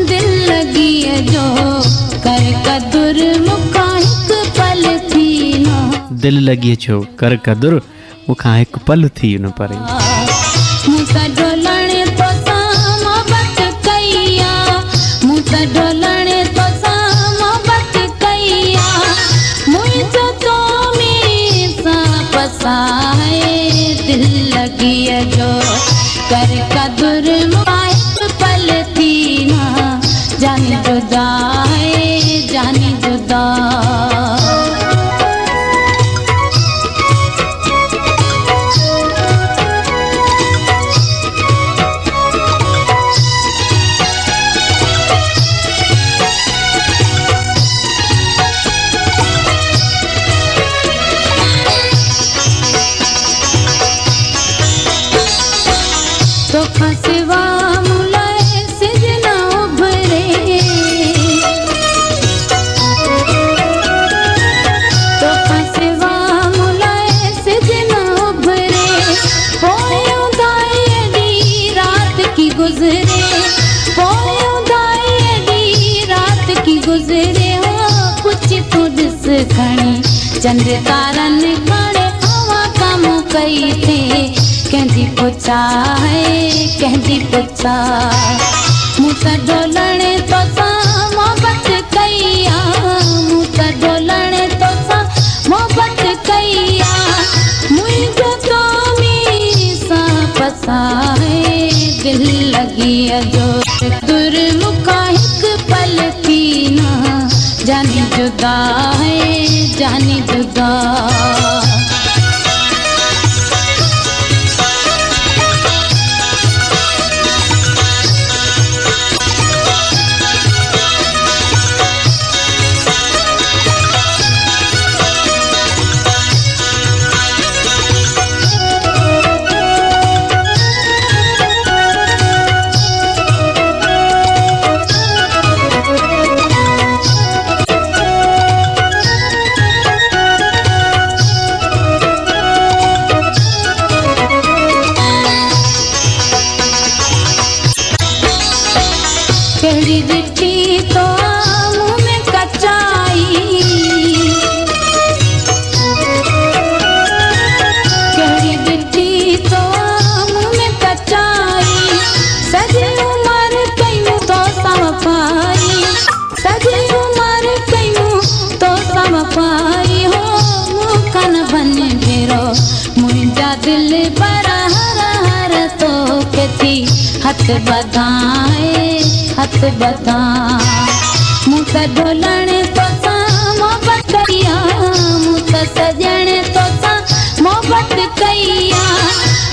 दिल लगी जो कर कदुर मुखा हिक पल थी न। दिल लगी जो कर कदुर मुखा हिक पल थी न परे। मूंसा ढोलण तो सा मोहब्बत कईया, मूंसा ढोलण तो सा मोहब्बत कईया, मुझो तो में सा पसाए। दिल लगी जो कर कदुर मुखा हिक पल थी न। जानी जुदा है जानी जुदा। तो फसवा मुलाए सिजना उभरे, तो फसवा मुलाए सिजना उभरे, पोयों दाई रात की गुजरे, पोयों दाई रात की गुजरे। हो कुछ तो दिस खणी चंद तारन खणे हवा कम कई थे। कहती पुछा है कहती पुछा, मूंसा ढोलण तो सा मोहब्बत कईया, मूंसा ढोलण तो सा मोहब्बत कईया, मुझो तो में सा पसा है। दिल लगी जो दुर मुखा हिक पल थी न। जानी जुदा है जानी जुदा। कहड़ी दिठी तो मुँह में कचाई, कहड़ी दिठी तो मुँह में कचाई, सजी उमर कयूं तो समपाई, सजी उमर कयूं तो समपाई। हो मुखन बन घेरो मुंहिंजा दिल पर हर हर तो कथी हथ बधाए हथ बता। मूंसा ढोलण तो सा मोहब्बत कईया, मूंसा सजण तो सा मोहब्बत कईया,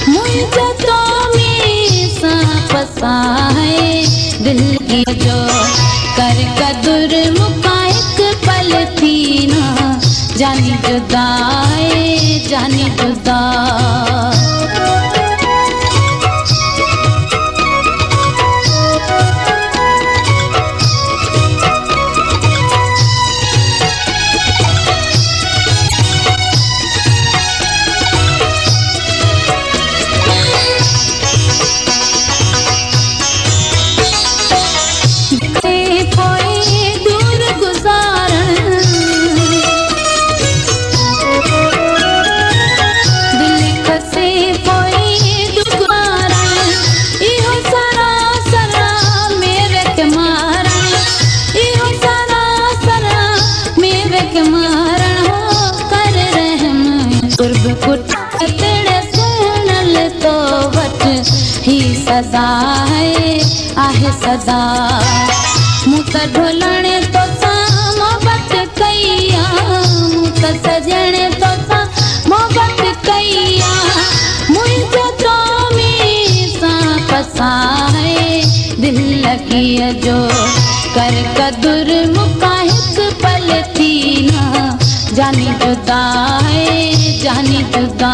मुझो तो में सा पसा है। दिल की जो कर कदुर मुखा हिक पल थी न। जानी जुदा है जानी जुदा। सदा है आहे सदा। मूंसा ढोलण तो सा मोहब्बत कईया, मूंसा सजण तो सा मोहब्बत कईया, मुझो तो में सा पसा है। दिल लगी जो कर कदुर मुखा हिक पल थी न। जानी जुदा है जानी जुदा।